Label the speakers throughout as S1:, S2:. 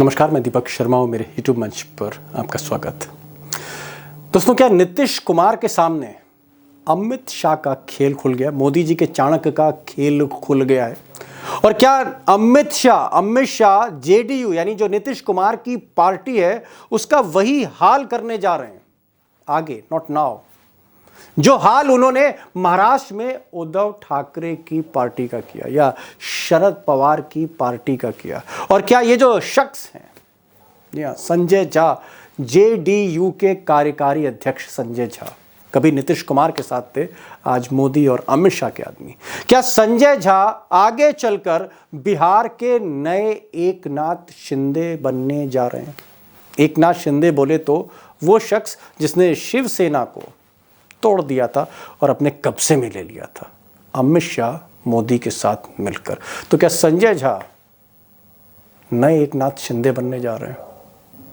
S1: नमस्कार, मैं दीपक शर्मा हूँ। मेरे यूट्यूब मंच पर आपका स्वागत। दोस्तों, क्या नीतीश कुमार के सामने अमित शाह का खेल खुल गया? मोदी जी के चाणक्य का खेल खुल गया है। और क्या अमित शाह जेडीयू यानी जो नीतीश कुमार की पार्टी है उसका वही हाल करने जा रहे हैं आगे, नॉट नाउ, जो हाल उन्होंने महाराष्ट्र में उद्धव ठाकरे की पार्टी का किया या शरद पवार की पार्टी का किया? और क्या ये जो शख्स हैं, संजय झा, जेडीयू के कार्यकारी अध्यक्ष संजय झा, कभी नीतीश कुमार के साथ थे, आज मोदी और अमित शाह के आदमी, क्या संजय झा आगे चलकर बिहार के नए एकनाथ शिंदे बनने जा रहे हैं? एकनाथ शिंदे बोले तो वो शख्स जिसने शिवसेना को तोड़ दिया था और अपने कब्जे में ले लिया था, अमित शाह मोदी के साथ मिलकर। तो क्या संजय झा नए एकनाथ शिंदे बनने जा रहे हैं?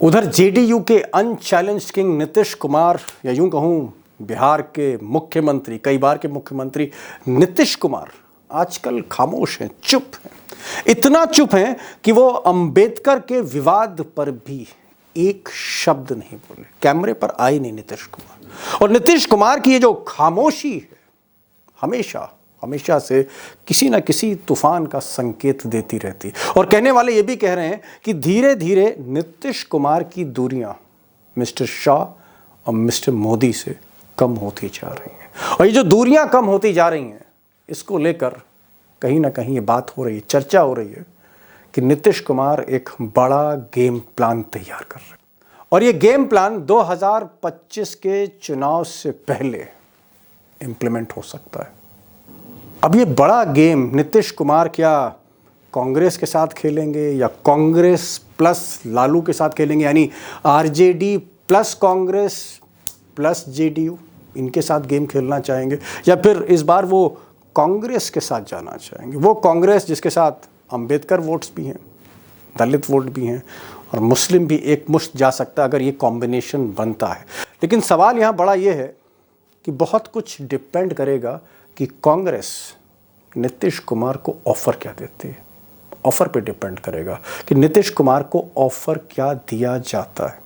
S1: उधर जेडीयू के अनचैलेंज्ड किंग नीतीश कुमार, या यूं कहूं बिहार के मुख्यमंत्री, कई बार के मुख्यमंत्री नीतीश कुमार आजकल खामोश हैं, चुप हैं। इतना चुप हैं कि वो अंबेडकर के विवाद पर भी एक शब्द नहीं बोले, कैमरे पर आए नहीं नीतीश कुमार। और नीतीश कुमार की ये जो खामोशी है हमेशा से किसी ना किसी तूफान का संकेत देती रहती। और कहने वाले ये भी कह रहे हैं कि धीरे धीरे नीतीश कुमार की दूरियां मिस्टर शाह और मिस्टर मोदी से कम होती जा रही हैं। और ये जो दूरियां कम होती जा रही हैं, इसको लेकर कहीं ना कहीं ये बात हो रही है, चर्चा हो रही है कि नीतीश कुमार एक बड़ा गेम प्लान तैयार कर रहे हैं। और ये गेम प्लान 2025 के चुनाव से पहले इंप्लीमेंट हो सकता है। अब ये बड़ा गेम नीतीश कुमार क्या कांग्रेस के साथ खेलेंगे या कांग्रेस प्लस लालू के साथ खेलेंगे, यानी RJD plus Congress plus JDU, इनके साथ गेम खेलना चाहेंगे, या फिर इस बार वो कांग्रेस के साथ जाना चाहेंगे? वो कांग्रेस जिसके साथ अंबेडकर वोट्स भी हैं, दलित वोट भी हैं और मुस्लिम भी एक मुश्त जा सकता है अगर ये कॉम्बिनेशन बनता है। लेकिन सवाल यहाँ बड़ा ये है कि बहुत कुछ डिपेंड करेगा कि कांग्रेस नीतीश कुमार को ऑफर क्या देती है। ऑफर पे डिपेंड करेगा कि नीतीश कुमार को ऑफर क्या दिया जाता है।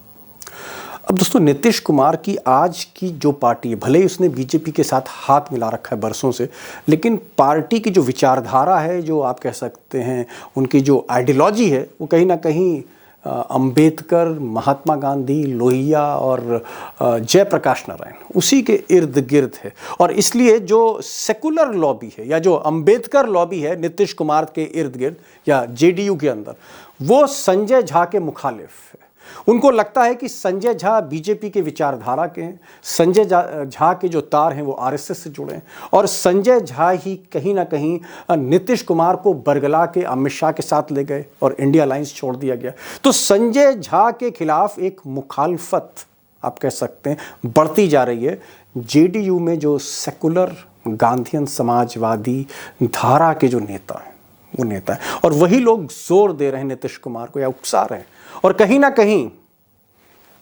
S1: अब दोस्तों, नीतीश कुमार की आज की जो पार्टी है, भले ही उसने बीजेपी के साथ हाथ मिला रखा है बरसों से, लेकिन पार्टी की जो विचारधारा है, जो आप कह सकते हैं उनकी जो आइडियोलॉजी है, वो कहीं ना कहीं अंबेडकर, महात्मा गांधी, लोहिया और जयप्रकाश नारायण, उसी के इर्द गिर्द है। और इसलिए जो सेकुलर लॉबी है या जो अंबेडकर लॉबी है नीतीश कुमार के इर्द गिर्द या जेडीयू के अंदर, वो संजय झा के मुखालिफ है। उनको लगता है कि संजय झा बीजेपी के विचारधारा के हैं, संजय झा के जो तार हैं वो आरएसएस से जुड़े हैं, और संजय झा ही कहीं ना कहीं नीतीश कुमार को बरगला के अमित शाह के साथ ले गए और इंडिया अलायंस छोड़ दिया गया। तो संजय झा के खिलाफ एक मुखालफत, आप कह सकते हैं, बढ़ती जा रही है जेडीयू में जो सेकुलर गांधीयन समाजवादी धारा के जो नेता हैं, वो नेता है। और वही लोग जोर दे रहे हैं नीतीश कुमार को या उकसा रहे हैं। और कहीं ना कहीं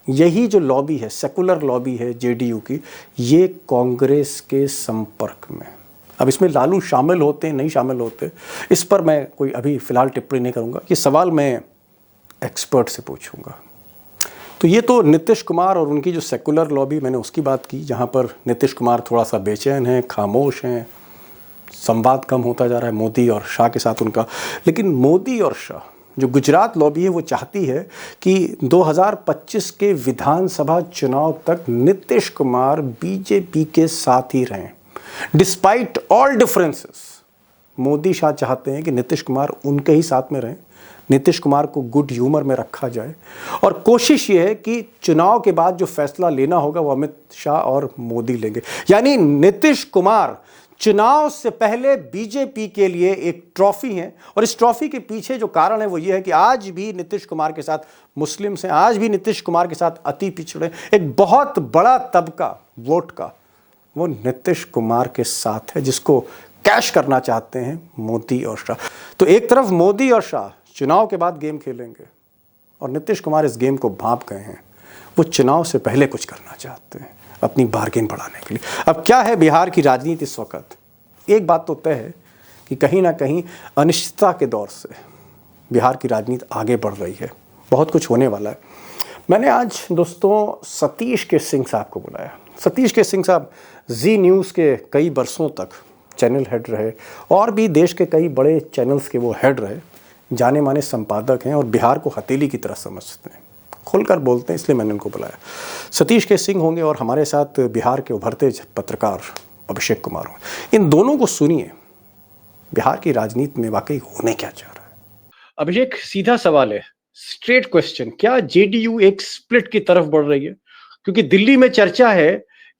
S1: यही जो लॉबी है, सेकुलर लॉबी है जेडीयू की, ये कांग्रेस के संपर्क में। अब इसमें लालू शामिल होते नहीं शामिल होते, इस पर मैं कोई अभी फिलहाल टिप्पणी नहीं करूंगा। ये सवाल मैं एक्सपर्ट से पूछूंगा। तो ये तो नीतीश कुमार और उनकी जो सेकुलर लॉबी, मैंने उसकी बात की, जहां पर नीतीश कुमार थोड़ा सा बेचैन है, खामोश हैं, संवाद कम होता जा रहा है मोदी और शाह के साथ उनका। लेकिन मोदी और शाह, जो गुजरात लॉबी है, वो चाहती है कि 2025 के विधानसभा चुनाव तक नीतीश कुमार बीजेपी के साथ ही रहें, despite all differences. Modi Shah चाहते हैं कि नीतीश कुमार उनके ही साथ में रहें, नीतीश कुमार को गुड ह्यूमर में रखा जाए, और कोशिश ये है कि चुनाव के बाद जो फैसला लेना होगा वो अमित शाह और मोदी लेंगे। यानी नीतीश कुमार चुनाव से पहले बीजेपी के लिए एक ट्रॉफी है, और इस ट्रॉफी के पीछे जो कारण है वो ये है कि आज भी नीतीश कुमार के साथ मुस्लिम्स हैं, आज भी नीतीश कुमार के साथ अति पिछड़े एक बहुत बड़ा तबका वोट का वो नीतीश कुमार के साथ है, जिसको कैश करना चाहते हैं मोदी और शाह। तो एक तरफ मोदी और शाह चुनाव के बाद गेम खेलेंगे, और नीतीश कुमार इस गेम को भांप गए हैं। वो चुनाव से पहले कुछ करना चाहते हैं अपनी बार्गेन बढ़ाने के लिए। अब क्या है बिहार की राजनीति इस वक्त? एक बात तो तय है कि कहीं ना कहीं अनिश्चितता के दौर से बिहार की राजनीति आगे बढ़ रही है, बहुत कुछ होने वाला है। मैंने आज दोस्तों सतीश के सिंह साहब को बुलाया। सतीश के सिंह साहब जी न्यूज़ के कई बरसों तक चैनल हेड रहे और भी देश के कई बड़े चैनल्स के वो हेड रहे, जाने माने संपादक हैं और बिहार को हथेली की तरह समझते हैं, खुलकर बोलते हैं, इसलिए मैंने उनको बुलाया। सतीश के सिंह होंगे और हमारे साथ बिहार के उभरते पत्रकार अभिषेक कुमार होंगे। इन दोनों को सुनिए, बिहार की राजनीति में वाकई होने क्या जा रहा है। अभिषेक, सीधा सवाल है, स्ट्रेट क्वेश्चन, क्या जेडीयू एक स्प्लिट की तरफ बढ़ रही है? क्योंकि दिल्ली में चर्चा है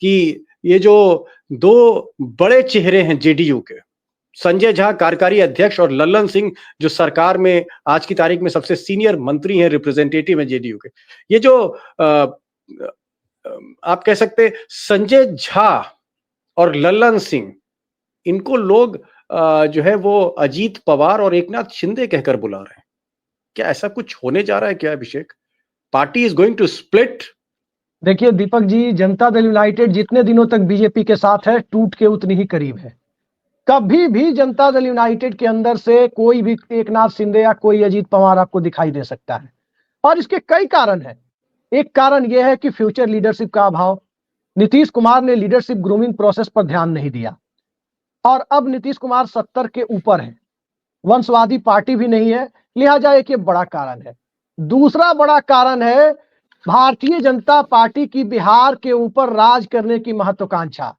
S1: कि ये जो दो बड़े चेहरे हैं जेडीयू के, संजय झा कार्यकारी अध्यक्ष और लल्लन सिंह जो सरकार में आज की तारीख में सबसे सीनियर मंत्री हैं, रिप्रेजेंटेटिव हैं जेडीयू के, ये जो आप कह सकते हैं संजय झा और लल्लन सिंह, इनको लोग जो है वो अजीत पवार और एकनाथ शिंदे कहकर बुला रहे हैं। क्या ऐसा कुछ होने जा रहा है क्या Abhishek? Party is going to split?
S2: देखिए दीपक जी, जनता दल यूनाइटेड जितने दिनों तक बीजेपी के साथ है, टूट के उतनी ही करीब है। कभी भी जनता दल यूनाइटेड के अंदर से कोई भी एकनाथ शिंदे या कोई अजीत पवार आपको दिखाई दे सकता है, और इसके कई कारण हैं। एक कारण यह है कि फ्यूचर लीडरशिप का अभाव। नीतीश कुमार ने लीडरशिप ग्रूमिंग प्रोसेस पर ध्यान नहीं दिया, और अब नीतीश कुमार 70 के ऊपर है, वंशवादी पार्टी भी नहीं है, लिहाजा एक ये बड़ा कारण है। दूसरा बड़ा कारण है भारतीय जनता पार्टी की बिहार के ऊपर राज करने की महत्वाकांक्षा।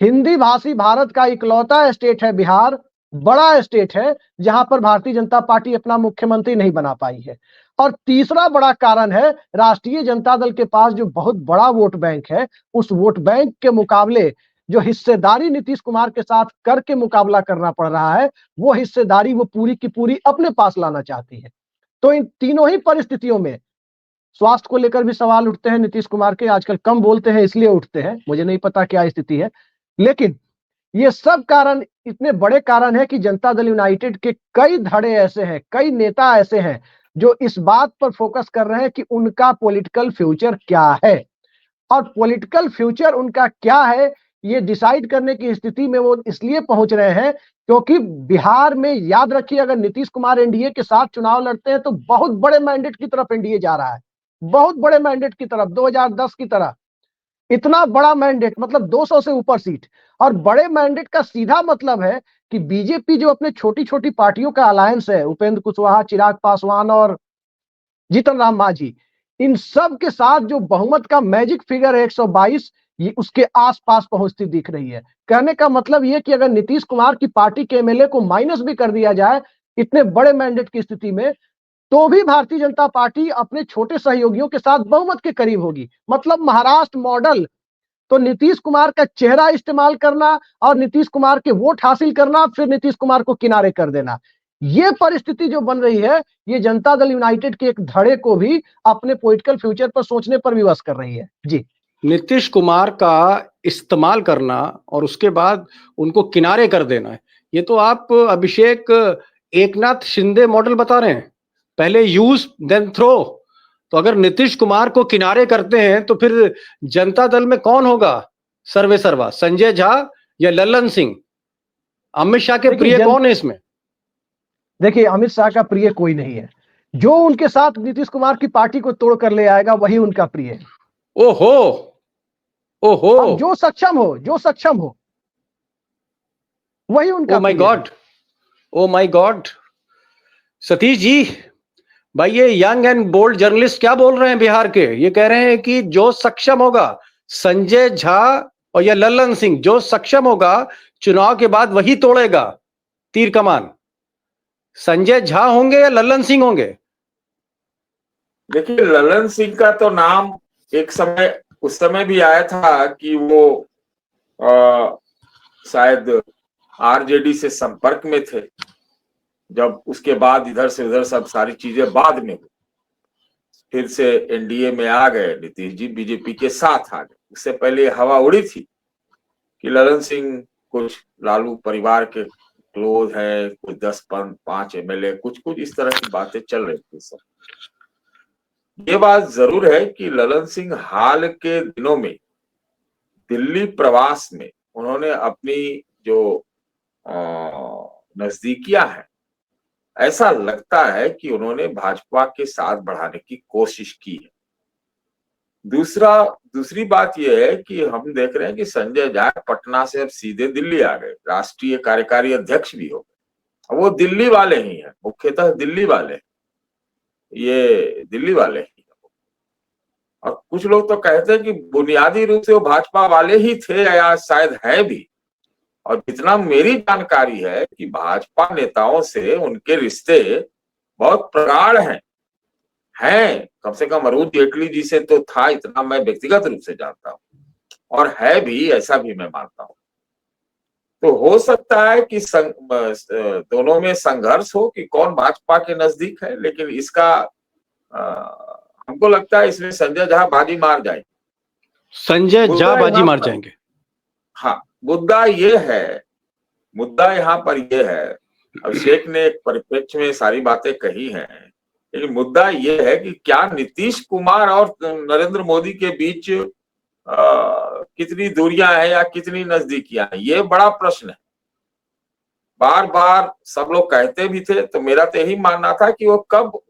S2: हिंदी भाषी भारत का इकलौता स्टेट है बिहार, बड़ा स्टेट है जहां पर भारतीय जनता पार्टी अपना मुख्यमंत्री नहीं बना पाई है। और तीसरा बड़ा कारण है राष्ट्रीय जनता दल के पास जो बहुत बड़ा वोट बैंक है, उस वोट बैंक के मुकाबले जो हिस्सेदारी नीतीश कुमार के साथ करके मुकाबला करना पड़ रहा है, वो हिस्सेदारी वो पूरी की पूरी अपने पास लाना चाहती है। तो इन तीनों ही परिस्थितियों में स्वास्थ्य को लेकर भी सवाल उठते हैं नीतीश कुमार के, आजकल कम बोलते हैं इसलिए उठते हैं, मुझे नहीं पता क्या स्थिति है, लेकिन ये सब कारण इतने बड़े कारण है कि जनता दल यूनाइटेड के कई धड़े ऐसे हैं, कई नेता ऐसे हैं जो इस बात पर फोकस कर रहे हैं कि उनका पॉलिटिकल फ्यूचर क्या है। और पॉलिटिकल फ्यूचर उनका क्या है ये डिसाइड करने की स्थिति में वो इसलिए पहुंच रहे हैं क्योंकि बिहार में, याद रखिए, अगर नीतीश कुमार एनडीए के साथ चुनाव लड़ते हैं तो बहुत बड़े मैंडेट की तरफ एनडीए जा रहा है, बहुत बड़े मैंडेट की तरफ, 2010 की तरह। इतना बड़ा मैंडेट मतलब 200 से ऊपर सीट। और बड़े मैंडेट का सीधा मतलब है कि बीजेपी जो अपने छोटी छोटी पार्टियों का अलायंस है, उपेंद्र कुशवाहा, चिराग पासवान और जीतन राम मांझी, इन सब के साथ जो बहुमत का मैजिक फिगर है 122, ये उसके आसपास पहुंचती दिख रही है। कहने का मतलब ये कि अगर नीतीश कुमार की पार्टी के एमएलए को माइनस भी कर दिया जाए इतने बड़े मैंडेट की स्थिति में, तो भी भारतीय जनता पार्टी अपने छोटे सहयोगियों के साथ बहुमत के करीब होगी। मतलब महाराष्ट्र मॉडल, तो नीतीश कुमार का चेहरा इस्तेमाल करना और नीतीश कुमार के वोट हासिल करना, फिर नीतीश कुमार को किनारे कर देना, ये परिस्थिति जो बन रही है, ये जनता दल यूनाइटेड के एक धड़े को भी अपने पॉलिटिकल फ्यूचर पर सोचने पर विवश कर रही है। जी,
S1: नीतीश कुमार का इस्तेमाल करना और उसके बाद उनको किनारे कर देना है, ये तो आप अभिषेक एकनाथ शिंदे मॉडल बता रहे हैं, पहले यूज देन थ्रो। तो अगर नीतीश कुमार को किनारे करते हैं तो फिर जनता दल में कौन होगा सर्वे सर्वा, संजय झा या लल्लन सिंह? अमित शाह के प्रिय कौन है इसमें?
S2: देखिए अमित शाह का प्रिय कोई नहीं है, जो उनके साथ नीतीश कुमार की पार्टी को तोड़ कर ले आएगा वही उनका प्रिय है।
S1: ओहो, ओहो,
S2: अब जो सक्षम हो, जो सक्षम हो वही उनका
S1: ओ माय
S2: प्रिय है।
S1: God, oh my God. Satish ji, भाई ये यंग एंड बोल्ड जर्नलिस्ट क्या बोल रहे हैं बिहार के? ये कह रहे हैं कि जो सक्षम होगा, संजय झा और या लल्लन सिंह, जो सक्षम होगा चुनाव के बाद वही तोड़ेगा तीर कमान। संजय झा होंगे या लल्लन सिंह होंगे?
S3: देखिए, लल्लन सिंह का तो नाम एक समय, उस समय भी आया था कि वो शायद आरजेडी से संपर्क में थे, जब उसके बाद इधर से उधर सब सारी चीजें बाद में हुई, फिर से एनडीए में आ गए नीतीश जी, बीजेपी के साथ आ गए। उससे पहले हवा उड़ी थी कि लल्लन सिंह कुछ लालू परिवार के क्लोज है, कुछ 10-5 एमएलए, कुछ कुछ इस तरह की बातें चल रही थी सर। ये बात जरूर है कि लल्लन सिंह हाल के दिनों में दिल्ली प्रवास में उन्होंने अपनी जो नजदीकियां हैं ऐसा लगता है कि उन्होंने भाजपा के साथ बढ़ाने की कोशिश की है। दूसरी बात यह है कि हम देख रहे हैं कि संजय झा पटना से अब सीधे दिल्ली आ गए, राष्ट्रीय कार्यकारी अध्यक्ष भी हो गए। वो दिल्ली वाले ही हैं, मुख्यतः दिल्ली वाले, ये दिल्ली वाले ही हैं। और कुछ लोग तो कहते हैं कि बुनियादी रूप से वो भाजपा वाले ही थे या शायद है भी। और जितना मेरी जानकारी है कि भाजपा नेताओं से उनके रिश्ते बहुत प्रगाढ़ हैं। कम से कम अरुण जेटली जी से तो था, इतना मैं व्यक्तिगत रूप से जानता हूँ, और है भी, ऐसा भी मैं मानता हूँ। तो हो सकता है कि दोनों में संघर्ष हो कि कौन भाजपा के नजदीक है, लेकिन इसका हमको लगता है इसमें संजय झा बाजी मार जाएंगे।
S1: संजय झा बाजी मार जाएंगे।
S3: हाँ, मुद्दा यहाँ पर यह है, अभिषेक ने एक परिप्रेक्ष्य में सारी बातें कही हैं, लेकिन मुद्दा यह है कि क्या नीतीश कुमार और नरेंद्र मोदी के बीच कितनी दूरियां हैं या कितनी नजदीकियां हैं, ये बड़ा प्रश्न है। बार बार सब लोग कहते भी थे, तो मेरा तो यही मानना था कि वो कब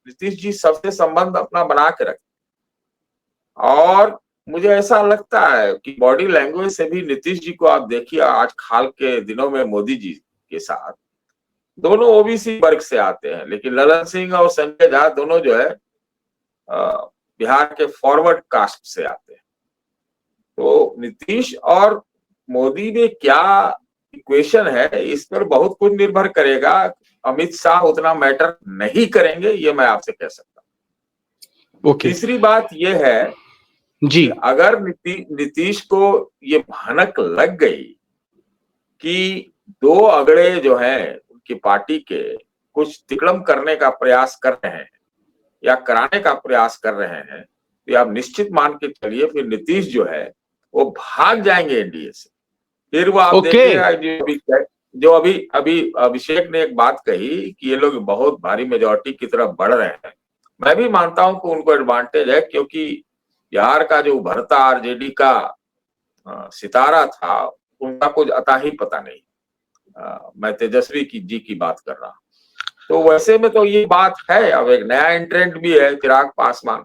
S3: नीतीश जी सबसे संबंध अपना बना के रखे। और मुझे ऐसा लगता है कि बॉडी लैंग्वेज से भी नीतीश जी को आप देखिए, आज हाल के दिनों में मोदी जी के साथ, दोनों ओबीसी वर्ग से आते हैं, लेकिन ललन सिंह और संजय झा दोनों जो है बिहार के फॉरवर्ड कास्ट से आते हैं। तो नीतीश और मोदी में क्या इक्वेशन है, इस पर बहुत कुछ निर्भर करेगा। अमित शाह उतना मैटर नहीं करेंगे, ये मैं आपसे कह सकता हूँ। तीसरी बात यह है जी, अगर नीतीश को ये भनक लग गई कि दो अगड़े जो हैं उनकी पार्टी के कुछ तिकड़म करने का प्रयास कर रहे हैं या कराने का प्रयास कर रहे हैं, तो आप निश्चित मान के चलिए फिर नीतीश जो है वो भाग जाएंगे एनडीए से। फिर वो आप देखिएगा जो अभी अभिषेक ने एक बात कही कि ये लोग बहुत भारी मेजॉरिटी की तरफ बढ़ रहे हैं। मैं भी मानता हूं कि उनको एडवांटेज है, क्योंकि बिहार का जो उभरता आरजेडी का सितारा था, उनका कुछ अता ही पता नहीं। मैं तेजस्वी जी की बात कर रहा हूं। तो वैसे में तो ये बात है, अब एक नया एंट्रेंट भी है चिराग पासवान,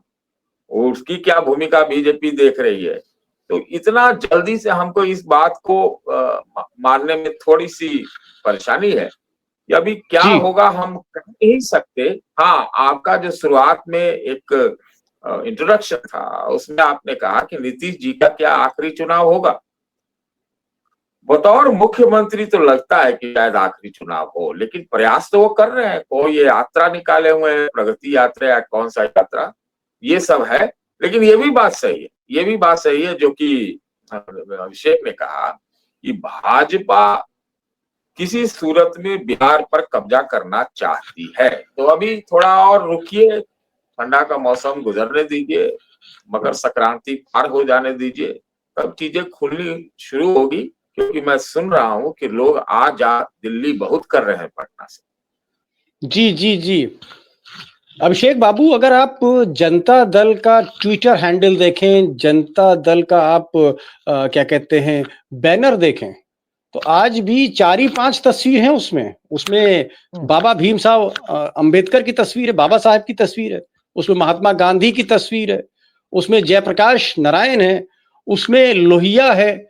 S3: उसकी क्या भूमिका बीजेपी देख रही है। तो इतना जल्दी से हमको इस बात को मानने में थोड़ी सी परेशानी है कि अभी क्या होगा हम कह नहीं सकते। हाँ, आपका जो शुरुआत में एक इंट्रोडक्शन था, उसमें आपने कहा कि नीतीश जी का क्या आखिरी चुनाव होगा। बतौर मुख्यमंत्री तो लगता है कि शायद आखिरी चुनाव हो, लेकिन प्रयास तो वो कर रहे हैं। कोई ये यात्रा निकाले हुए हैं, प्रगति यात्रा या कौन सा यात्रा, ये सब है। लेकिन ये भी बात सही है जो कि अभिषेक ने कहा कि भाजपा किसी सूरत में बिहार पर कब्जा करना चाहती है। तो अभी थोड़ा और रुकिए, ठंडा का मौसम गुजरने दीजिए, मकर संक्रांति पार हो जाने दीजिए, तब चीजें खुलनी शुरू होगी। क्योंकि मैं सुन रहा हूं कि लोग आ जा दिल्ली बहुत कर रहे हैं पटना से।
S1: जी अभिषेक बाबू, अगर आप जनता दल का ट्विटर हैंडल देखें, जनता दल का आप क्या कहते हैं बैनर देखें, तो आज भी 4-5 तस्वीर हैं उसमें बाबा भीम साहब अंबेडकर की तस्वीर है, बाबा साहब की तस्वीर है, उसमें महात्मा गांधी की तस्वीर है, उसमें जयप्रकाश नारायण है, उसमें लोहिया है,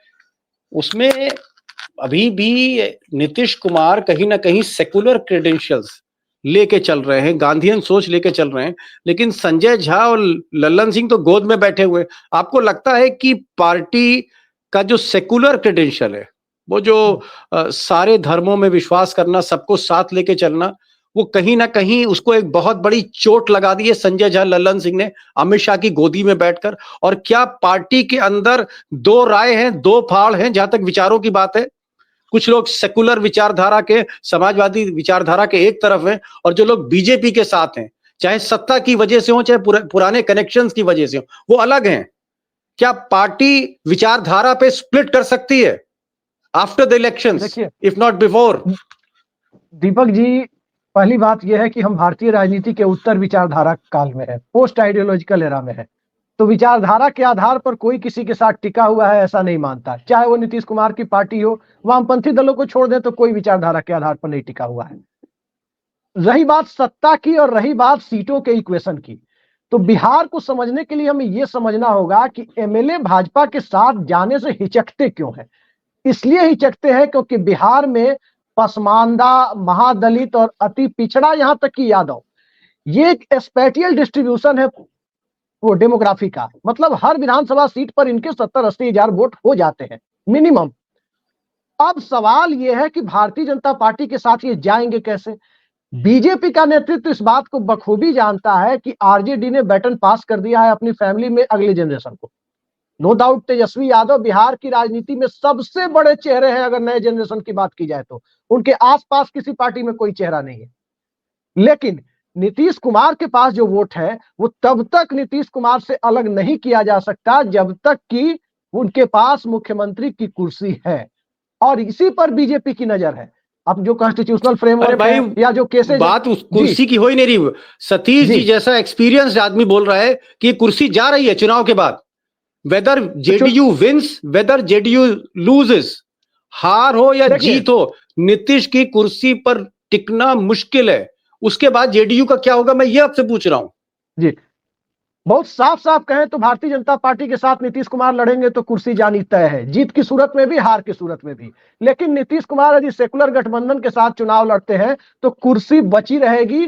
S1: उसमें अभी भी नीतीश कुमार कहीं ना कहीं सेकुलर क्रेडेंशियल्स लेके चल रहे हैं, गांधीयन सोच लेके चल रहे हैं। लेकिन संजय झा और लल्लन सिंह तो गोद में बैठे हुए। आपको लगता है कि पार्टी का जो सेकुलर क्रेडेंशियल है, वो जो सारे धर्मों में विश्वास करना, सबको साथ लेके चलना, वो कहीं ना कहीं उसको एक बहुत बड़ी चोट लगा दी है संजय झा लल्लन सिंह ने अमित शाह की गोदी में बैठकर? और क्या पार्टी के अंदर दो राय हैं, दो फाड़ हैं जहां तक विचारों की बात है? कुछ लोग सेकुलर विचारधारा के, समाजवादी विचारधारा के एक तरफ हैं, और जो लोग बीजेपी के साथ हैं, चाहे सत्ता की वजह से हो, चाहे पुराने कनेक्शंस की वजह से हो, वो अलग हैं। क्या पार्टी विचारधारा पे स्प्लिट कर सकती है after the elections, if not before?
S2: Deepak ji, पहली बात यह है कि हम भारतीय राजनीति के उत्तर विचारधारा काल में है, पोस्ट आइडियोलॉजिकल एरा में है। तो विचारधारा के आधार पर कोई किसी के साथ टिका हुआ है ऐसा नहीं मानता, चाहे वो नीतीश कुमार की पार्टी हो। वामपंथी दलों को छोड़ दें तो कोई विचारधारा के आधार पर नहीं टिका हुआ है। रही बात सत्ता की और रही बात सीटों के इक्वेशन की, तो बिहार को समझने के लिए हमें यह समझना होगा कि एमएलए भाजपा के साथ जाने से हिचकते क्यों हैं। इसलिए हिचकते हैं क्योंकि बिहार में पसमानदा, महादलित और अति पिछड़ा, यहां तक कि यादव, ये एक स्पेटियल डिस्ट्रीब्यूशन है वो डेमोग्राफी का। मतलब हर विधानसभा सीट पर इनके 70-80 हजार वोट हो जाते हैं मिनिमम। अब सवाल यह है कि भारतीय जनता पार्टी के साथ ये जाएंगे कैसे। बीजेपी का नेतृत्व इस बात को बखूबी जानता है कि आरजेडी ने बैटन पास कर दिया है अपनी फैमिली में अगले जनरेशन को। नो डाउट तेजस्वी यादव बिहार की राजनीति में सबसे बड़े चेहरे हैं। अगर नए जनरेशन की बात की जाए तो उनके आसपास किसी पार्टी में कोई चेहरा नहीं है। लेकिन नीतीश कुमार के पास जो वोट है वो तब तक नीतीश कुमार से अलग नहीं किया जा सकता जब तक कि उनके पास मुख्यमंत्री की कुर्सी है, और इसी पर बीजेपी की नजर है। अब जो कॉन्स्टिट्यूशनल
S1: अरे
S2: फ्रेमवर्क
S1: भाई,
S2: है या जो केसेज,
S1: बात उस कुर्सी की हो ही नहीं रही। सतीश जी जैसा एक्सपीरियंस आदमी बोल रहा है कि कुर्सी जा रही है चुनाव के बाद, whether JDU wins whether JDU loses, हार हो या जीत हो, नीतीश की कुर्सी पर टिकना मुश्किल है। उसके बाद जेडीयू का क्या होगा, मैं ये आपसे पूछ रहा हूं।
S2: जी, बहुत साफ साफ कहें तो भारतीय जनता पार्टी के साथ नीतीश कुमार लड़ेंगे तो कुर्सी जानी तय है, जीत की सूरत में भी, हार की सूरत में भी। लेकिन नीतीश कुमार यदि सेकुलर गठबंधन के साथ चुनाव लड़ते हैं तो कुर्सी बची रहेगी,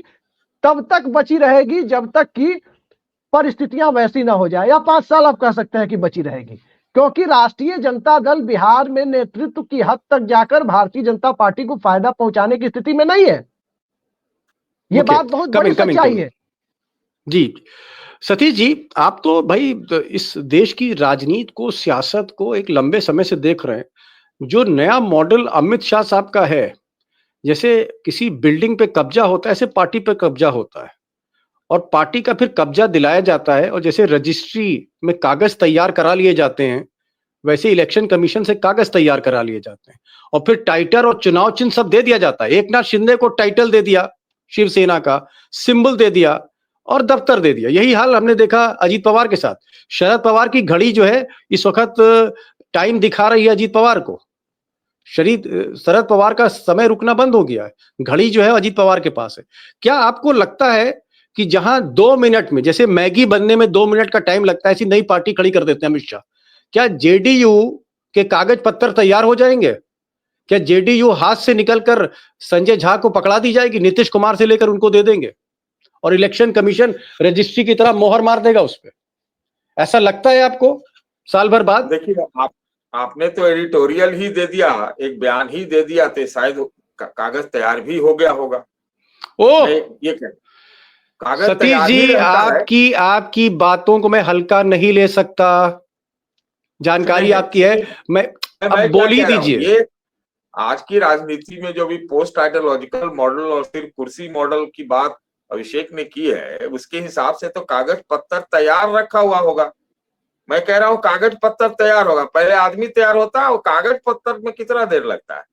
S2: तब तक बची रहेगी जब तक कि परिस्थितियां वैसी ना हो जाए, या 5 साल आप कह सकते हैं कि बची रहेगी। क्योंकि राष्ट्रीय जनता दल बिहार में नेतृत्व की हद तक जाकर भारतीय जनता पार्टी को फायदा पहुंचाने की स्थिति में नहीं है। ये बात बहुत बड़ी सच्चाई है।
S1: जी सतीश जी, आप तो भाई इस देश की राजनीति को, सियासत को एक लंबे समय से देख रहे हैं। जो नया मॉडल अमित शाह साहब का है, जैसे किसी बिल्डिंग पे कब्जा होता है, ऐसे पार्टी पे कब्जा होता है और पार्टी का फिर कब्जा दिलाया जाता है। और जैसे रजिस्ट्री में कागज तैयार करा लिए जाते हैं, वैसे इलेक्शन कमीशन से कागज तैयार करा लिए जाते हैं और फिर टाइटल और चुनाव चिन्ह सब दे दिया जाता है। एकनाथ शिंदे को टाइटल दे दिया, शिवसेना का सिंबल दे दिया और दफ्तर दे दिया। यही हाल हमने देखा अजीत पवार के साथ। शरद पवार की घड़ी जो है इस वक्त टाइम दिखा रही है अजीत पवार को। शरद पवार का समय रुकना बंद हो गया है, घड़ी जो है अजीत पवार के पास है। क्या आपको लगता है कि जहां 2 मिनट में, जैसे मैगी बनने में 2 मिनट का टाइम लगता है, ऐसी नई पार्टी खड़ी कर देते हैं अमित शाह, क्या जेडीयू के कागज पत्तर तैयार हो जाएंगे? क्या जेडीयू हाथ से निकलकर संजय झा को पकड़ा दी जाएगी, नीतीश कुमार से लेकर उनको दे देंगे और इलेक्शन कमीशन रजिस्ट्री की तरह मोहर मार देगा उस पर? ऐसा लगता है आपको साल भर बाद?
S3: देखिए, आपने तो एडिटोरियल ही दे दिया, एक बयान ही दे दिया, तो शायद कागज तैयार भी हो गया होगा। ये कागज
S1: सतीश जी, आपकी बातों को मैं हल्का नहीं ले सकता, जानकारी आपकी है। मैं अब बोल ही दीजिए।
S3: ये आज की राजनीति में जो भी पोस्ट आइडियोलॉजिकल मॉडल और सिर्फ कुर्सी मॉडल की बात अभिषेक ने की है, उसके हिसाब से तो कागज पत्तर तैयार रखा हुआ होगा। मैं कह रहा हूँ कागज पत्तर तैयार होगा, पहले आदमी तैयार होता है और कागज पत्तर में कितना देर लगता है,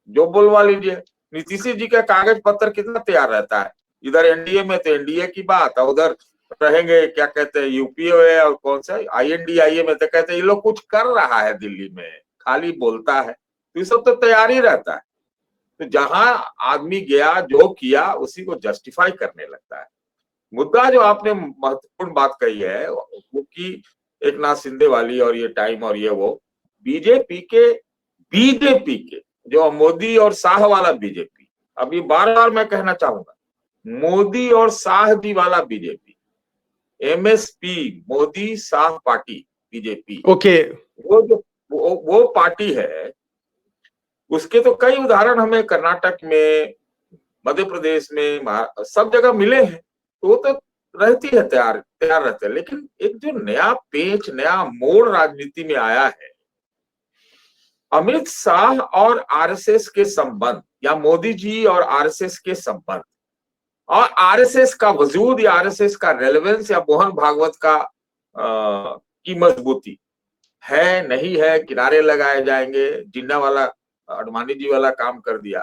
S3: जो बोलवा लीजिए। नीतीश जी का कागज पत्तर कितना तैयार रहता है। इधर एनडीए में तो एनडीए की बात, और उधर रहेंगे क्या कहते हैं यूपीए और कौन सा INDIA में तो कहते हैं ये लोग कुछ कर रहा है दिल्ली में, खाली बोलता है। तो ये सब तो तैयार ही रहता है। तो जहां आदमी गया जो किया उसी को जस्टिफाई करने लगता है। मुद्दा जो आपने महत्वपूर्ण बात कही है वो कि एकनाथ शिंदे वाली और ये टाइम और ये वो, बीजेपी के जो मोदी और शाह वाला बीजेपी, अभी बार बार मैं कहना चाहूंगा, मोदी और शाह जी वाला BJP, MSP Modi Shah party BJP,
S1: okay,
S3: वो पार्टी है। उसके तो कई उदाहरण हमें कर्नाटक में, मध्य प्रदेश में, सब जगह मिले हैं। तो वो तो रहती है, तैयार रहते हैं। लेकिन एक जो नया पेच, नया मोड़ राजनीति में आया है, अमित शाह और आरएसएस के संबंध, या मोदी जी और आरएसएस के संबंध, और आरएसएस का वजूद या आरएसएस का रेलेवेंस, या मोहन भागवत की मजबूती है नहीं है, किनारे लगाए जाएंगे, जिन्ना वाला अडवाणी जी वाला काम कर दिया,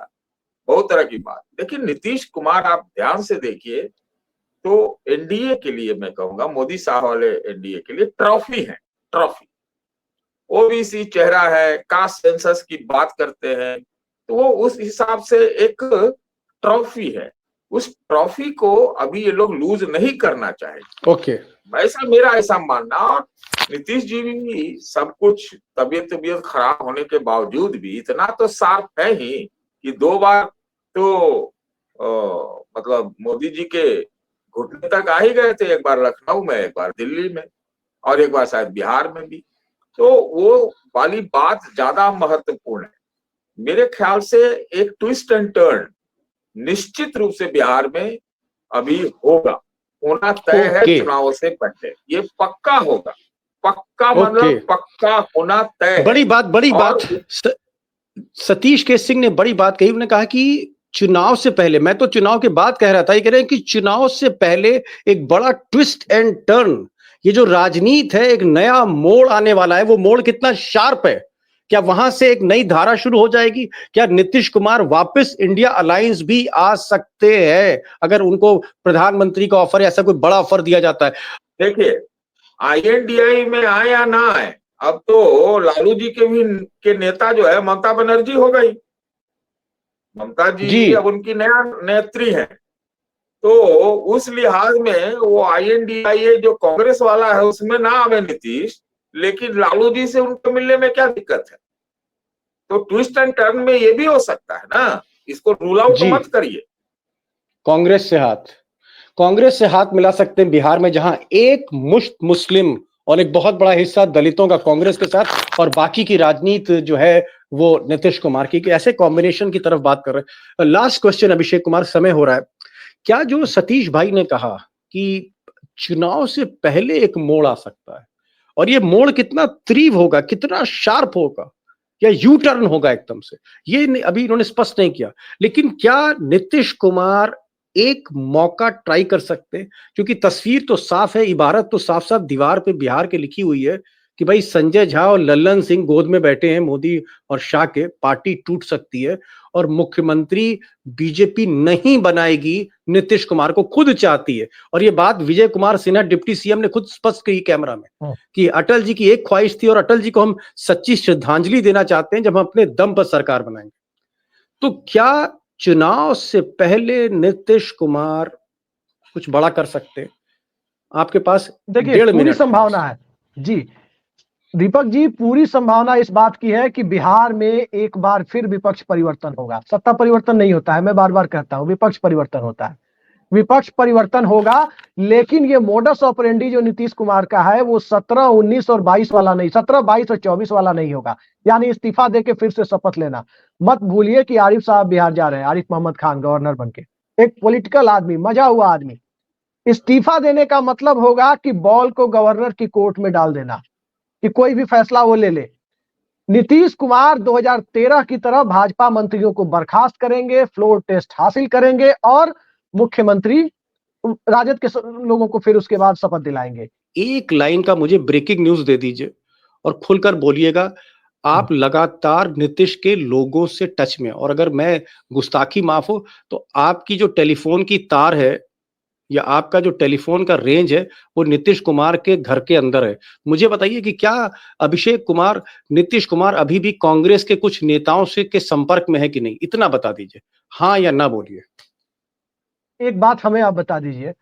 S3: बहुत तरह की बात। लेकिन नीतीश कुमार आप ध्यान से देखिए तो एनडीए के लिए मैं कहूंगा, मोदी शाह वाले एनडीए के लिए ट्रॉफी है, ट्रॉफी। ओबीसी चेहरा है, कास्ट सेंसस की बात करते हैं, तो वो उस हिसाब से एक ट्रॉफी है। उस ट्रॉफी को अभी ये लोग लूज नहीं करना चाहेंगे।
S1: ओके।
S3: मेरा ऐसा मानना। और नीतीश जी भी सब कुछ तबीयत खराब होने के बावजूद भी इतना तो शार्प है ही कि 2 बार तो मतलब मोदी जी के घुटने तक आ ही गए थे, एक बार लखनऊ में, एक बार दिल्ली में, और एक बार शायद बिहार में भी। तो वो वाली बात ज्यादा महत्वपूर्ण है मेरे ख्याल से। एक ट्विस्ट एंड टर्न निश्चित रूप से बिहार में अभी होना तय है चुनावों से पहले। ये पक्का होगा, पक्का मतलब पक्का होना तय है।
S1: बड़ी बात सतीश के सिंह ने बड़ी बात कही। उन्होंने कहा कि चुनाव से पहले, मैं तो चुनाव के बाद कह रहा था, ये कह रहे हैं कि चुनाव से पहले एक बड़ा ट्विस्ट एंड टर्न, ये जो राजनीति है एक नया मोड़ आने वाला है। वो मोड़ कितना शार्प है, क्या वहां से एक नई धारा शुरू हो जाएगी? क्या नीतीश कुमार वापस इंडिया अलायंस भी आ सकते हैं अगर उनको प्रधानमंत्री का ऑफर, ऐसा कोई बड़ा ऑफर दिया जाता है?
S3: देखिए, INDI में आए या ना आए, अब तो लालू जी के नेता जो है ममता बनर्जी हो गई। ममता जी अब उनकी नया नेत्री है। तो उस लिहाज में वो INDI जो कांग्रेस वाला है उसमें ना आवे नीतीश, लेकिन लालू जी से उनको मिलने में क्या दिक्कत है? तो ट्विस्ट एंड टर्न में ये भी हो सकता है ना, इसको रूल आउट मत करिए।
S1: कांग्रेस से हाथ मिला सकते हैं बिहार में, जहां एक मुश्त मुस्लिम और एक बहुत बड़ा हिस्सा दलितों का कांग्रेस के साथ, और बाकी की राजनीति जो है वो नीतीश कुमार की। ऐसे कॉम्बिनेशन की तरफ बात कर रहे हैं। लास्ट क्वेश्चन अभिषेक कुमार, समय हो रहा है। क्या जो सतीश भाई ने कहा कि चुनाव से पहले एक मोड़ आ सकता है, और ये मोड़ कितना तीव्र होगा, कितना शार्प होगा, या यू टर्न होगा एकदम से, ये अभी इन्होंने स्पष्ट नहीं किया। लेकिन क्या नीतीश कुमार एक मौका ट्राई कर सकते? क्योंकि तस्वीर तो साफ है, इबारत तो साफ साफ दीवार पे बिहार के लिखी हुई है कि भाई संजय झा और लल्लन सिंह गोद में बैठे हैं मोदी और शाह के, पार्टी टूट सकती है, और मुख्यमंत्री बीजेपी नहीं बनाएगी, नीतीश कुमार को खुद चाहती है। और ये बात विजय कुमार सिन्हा डिप्टी CM ने खुद स्पष्ट कही कैमरा में कि अटल जी की एक ख्वाहिश थी और अटल जी को हम सच्ची श्रद्धांजलि देना चाहते हैं जब हम अपने दम पर सरकार बनाएंगे। तो क्या चुनाव से पहले नीतीश कुमार कुछ बड़ा कर सकते हैं? आपके पास
S2: देखिए, पूरी संभावना है जी दीपक जी, पूरी संभावना इस बात की है कि बिहार में एक बार फिर विपक्ष परिवर्तन होगा। सत्ता परिवर्तन नहीं होता है, मैं बार बार कहता हूं, विपक्ष परिवर्तन होता है। विपक्ष परिवर्तन होगा, लेकिन ये मोडस ऑपरेंडी जो नीतीश कुमार का है वो 17, 19 और 22 वाला नहीं, 17, 22 और 24 वाला नहीं होगा। यानी इस्तीफा देके फिर से शपथ लेना। मत भूलिए कि आरिफ साहब बिहार जा रहे हैं, आरिफ मोहम्मद खान, गवर्नर बनके, एक पॉलिटिकल आदमी, मजा हुआ आदमी। इस्तीफा देने का मतलब होगा कि बॉल को गवर्नर की कोर्ट में डाल देना कि कोई भी फैसला वो ले ले। नीतीश कुमार 2013 की तरह भाजपा मंत्रियों को बर्खास्त करेंगे, फ्लोर टेस्ट हासिल करेंगे और मुख्यमंत्री राजद के लोगों को फिर उसके बाद शपथ दिलाएंगे।
S1: एक लाइन का मुझे ब्रेकिंग न्यूज दे दीजिए और खुलकर बोलिएगा। आप लगातार नीतीश के लोगों से टच में, और अगर मैं गुस्ताखी माफ हो तो आपकी जो टेलीफोन की तार है या आपका जो टेलीफोन का रेंज है वो नीतीश कुमार के घर के अंदर है। मुझे बताइए कि क्या अभिषेक कुमार, नीतीश कुमार अभी भी कांग्रेस के कुछ नेताओं से के संपर्क में है कि नहीं? इतना बता दीजिए, हाँ या ना बोलिए।
S2: एक बात हमें आप बता दीजिए,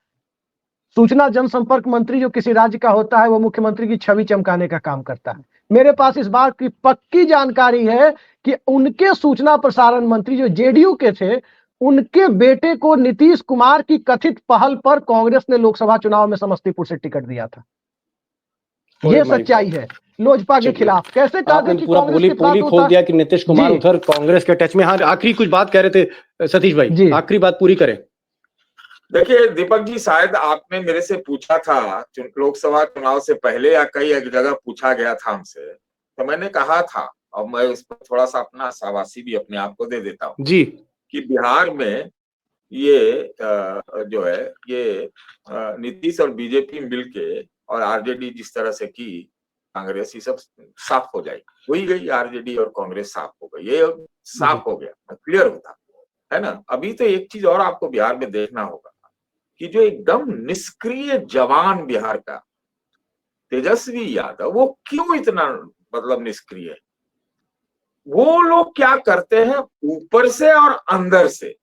S2: सूचना जनसंपर्क मंत्री जो किसी राज्य का होता है वो मुख्यमंत्री की छवि चमकाने का काम करता है। मेरे पास इस बात की पक्की जानकारी है कि उनके सूचना प्रसारण मंत्री जो JDU के थे, उनके बेटे को नीतीश कुमार की कथित पहल पर कांग्रेस ने लोकसभा चुनाव में समस्तीपुर से टिकट दिया था। ये सच्चाई है लोजपा के खिलाफ। कैसे
S1: आपने पूरा पोली खोल दिया कि नीतीश कुमार उधर कांग्रेस के टच में। हाँ, आखिरी कुछ बात कह रहे थे सतीश भाई, आखिरी बात पूरी करें।
S3: देखिए दीपक जी, शायद आपने मेरे से पूछा था लोकसभा चुनाव से पहले या कई एक जगह पूछा गया था हमसे, तो मैंने कहा था, और मैं उस पर थोड़ा सा अपना शाबाशी भी अपने आप को दे देता हूँ
S1: जी,
S3: कि बिहार में ये जो है ये नीतीश और बीजेपी मिलके और आरजेडी जिस तरह से की, कांग्रेस, ये सब साफ हो जाएगी। हुई गई, आरजेडी और कांग्रेस साफ हो गई, ये साफ हो गया, क्लियर होता है ना। अभी तो एक चीज और आपको बिहार में देखना होगा कि जो एकदम निष्क्रिय जवान बिहार का तेजस्वी यादव, वो क्यों इतना मतलब निष्क्रिय है? वो लोग क्या करते हैं ऊपर से और अंदर से,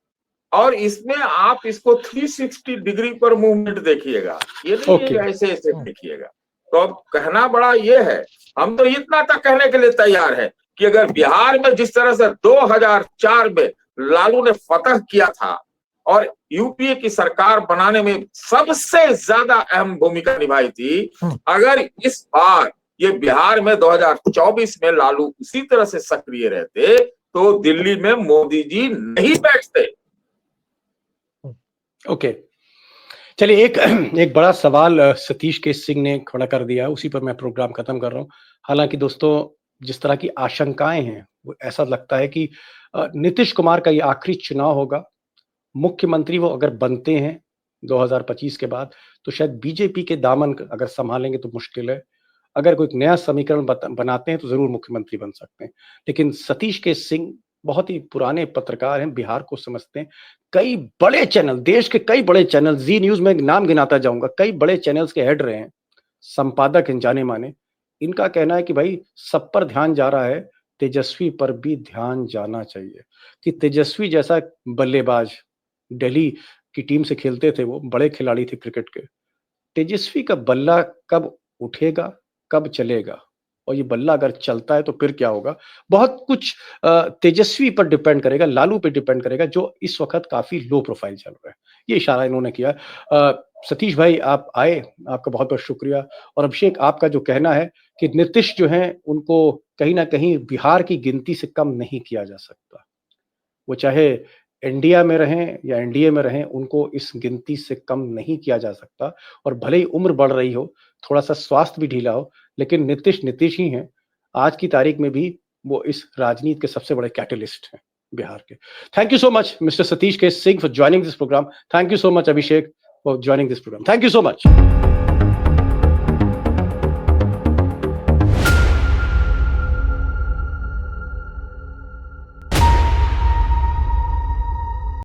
S3: और इसमें आप इसको 360 डिग्री पर मूवमेंट देखिएगा, ये नहीं है
S1: Okay.
S3: ऐसे ऐसे देखिएगा। तो अब कहना बड़ा ये है, हम तो इतना तक कहने के लिए तैयार है कि अगर बिहार में जिस तरह से 2004 में लालू ने फतह किया था और यूपीए की सरकार बनाने में सबसे ज्यादा अहम भूमिका निभाई थी, अगर इस बार ये बिहार में 2024 में लालू उसी तरह से सक्रिय रहते तो दिल्ली में मोदी जी नहीं बैठते।
S1: ओके, चलिए एक बड़ा सवाल सतीश के सिंह ने खड़ा कर दिया, उसी पर मैं प्रोग्राम खत्म कर रहा हूं। हालांकि दोस्तों, जिस तरह की आशंकाएं हैं वो ऐसा लगता है कि नीतीश कुमार का ये आखिरी चुनाव होगा। मुख्यमंत्री वो अगर बनते हैं 2025 के बाद तो शायद बीजेपी के दामन अगर संभालेंगे तो मुश्किल है। अगर कोई नया समीकरण बनाते हैं तो जरूर मुख्यमंत्री बन सकते हैं। लेकिन सतीश के सिंह बहुत ही पुराने पत्रकार हैं, बिहार को समझते हैं। कई बड़े चैनल, देश के कई बड़े चैनल, जी न्यूज में नाम गिनाता जाऊंगा, कई बड़े चैनल्स के हेड रहे हैं, संपादक हैं जाने माने। इनका कहना है कि भाई सब पर ध्यान जा रहा है, तेजस्वी पर भी ध्यान जाना चाहिए। कि तेजस्वी जैसा बल्लेबाज, दिल्ली की टीम से खेलते थे, वो बड़े खिलाड़ी थे क्रिकेट के। तेजस्वी का बल्ला कब उठेगा, कब चलेगा, और ये बल्ला अगर चलता है तो फिर क्या होगा, बहुत कुछ तेजस्वी पर डिपेंड करेगा, लालू पे डिपेंड करेगा, जो इस वक्त काफी लो प्रोफाइल चल रहा है। ये इशारा इन्होंने किया। सतीश भाई आप आए, आपका बहुत बहुत शुक्रिया। और अभिषेक, आपका जो कहना है कि नीतीश जो है उनको कहीं ना कहीं बिहार की गिनती से कम नहीं किया जा सकता, वो चाहे इंडिया में रहें या एनडीए में रहें, उनको इस गिनती से कम नहीं किया जा सकता। और भले ही उम्र बढ़ रही हो, थोड़ा सा स्वास्थ्य भी ढीला हो, लेकिन नीतीश ही हैं। आज की तारीख में भी वो इस राजनीति के सबसे बड़े कैटलिस्ट हैं बिहार के। Thank you so much mister Satish K Singh for joining this programme. Thank you so much Abhishek for joining this programme. Thank you so much.